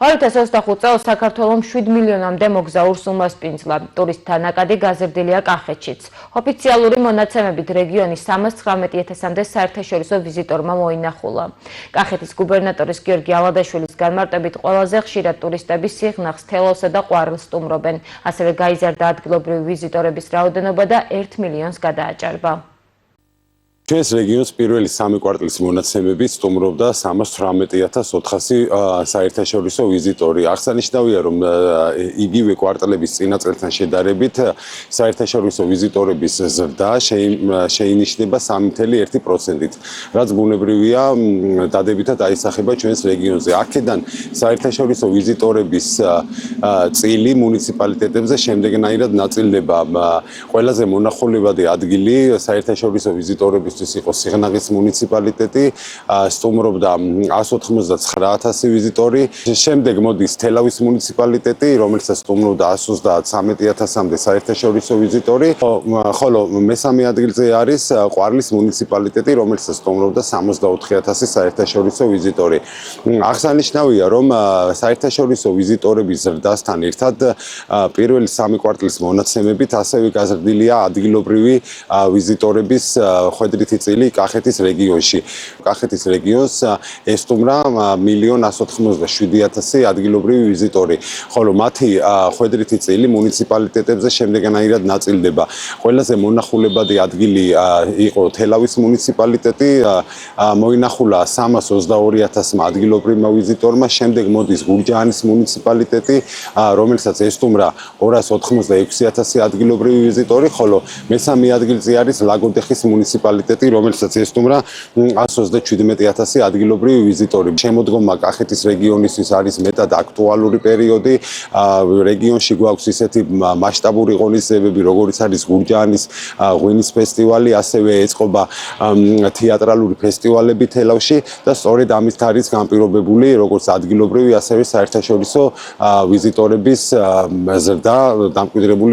2025 წელს საქართველოს 7 მილიონამდე მოგზაურს უმასპინძლა. ტურისტთა ნაკადი გაზრდილია კახეთშიც. ოფიციალური მონაცემებით რეგიონის 319,000-მდე საერთაშორისო ვიზიტორმა მოინახულა. კახეთის გუბერნატორის გიორგი ალადაშვილის განმარტებით ყველაზე ხშირად ტურისტები სიღნაღს, თელავსა და ყვარელს სტუმრობენ. ასევე გაიზარდა ადგილობრივი ვიზიტორების რაოდენობა და 1 მილიონს გადააჭარბა. ჩვენს რეგიონს პირველი 3 კვარტლის მონაცემებით სტუმრობდა 318,400 საერთაშორისო ვიზიტორი. აღსანიშნავია, რომ იგივე კვარტლების წინა წელთან შედარებით საერთაშორისო ვიზიტორების ზრდა შეინიშნება 3.1%-ით, რაც ბუნებრივია დადებითად აისახება ჩვენს რეგიონზე. აქედან საერთაშორისო ვიზიტორების წილი მუნიციპალიტეტებზე შემდეგნაირად ნაწილდება. ყველაზე მონახულებადი ადგილი საერთაშორისო ვიზიტორების იყო სიღნაღის მუნიციპალიტეტი, სტუმრობდა 199,000 ვიზიტორი. შემდეგ მოდის თელავის მუნიციპალიტეტი, რომელსაც სტუმრობდა 133,000-მდე საერთაშორისო ვიზიტორი, ხოლო მესამე ადგილზე არის ყვარლის მუნიციპალიტეტი, რომელსაც სტუმრობდა 64,000 საერთაშორისო ვიზიტორი. აღსანიშნავია, რომ საერთაშორისო ვიზიტორების ზრდასთან ერთად პირველი 3 კვარტლის მონაცემებით ასევე გაზრდილია ადგილობრივი ვიზიტორების ხვედრითი წილი კახეთის რეგიონში. კახეთის რეგიონს ესტუმრა 1,187,000 ადგილობრივი ვიზიტორი, ხოლო მათი ხვედრითი წილი მუნიციპალიტეტებზე შემდეგნაირად ნაწილდება. ყველაზე მონახულებადი ადგილი იყო თელავის მუნიციპალიტეტი, მოინახულა 322,000 ადგილობრივმა ვიზიტორმა, შემდეგ მოდის გურჯაანის მუნიციპალიტეტი, რომელსაც ესტუმრა 286,000 ადგილობრივი ვიზიტორი, ხოლო მესამე ადგილზე არის ლაგოდეხის მუნიციპალიტეტი, რომელსაც ესტუმრა 127,000 ადგილობრივი ვიზიტორი. შემოდგომა კახეთის რეგიონისთვის არის მეტად აქტუალური პერიოდი. რეგიონში გვაქვს ისეთი მასშტაბური ღონისძიებები, როგორიც არის გურჯაანის ღვინის ფესტივალი, ასევე ეწყობა თეატრალური ფესტივალები თელავში და სწორედ ამით არის განპირობებული როგორც ადგილობრივი, ასევე საერთაშორისო ვიზიტორების ზრდა დამკვიდრებული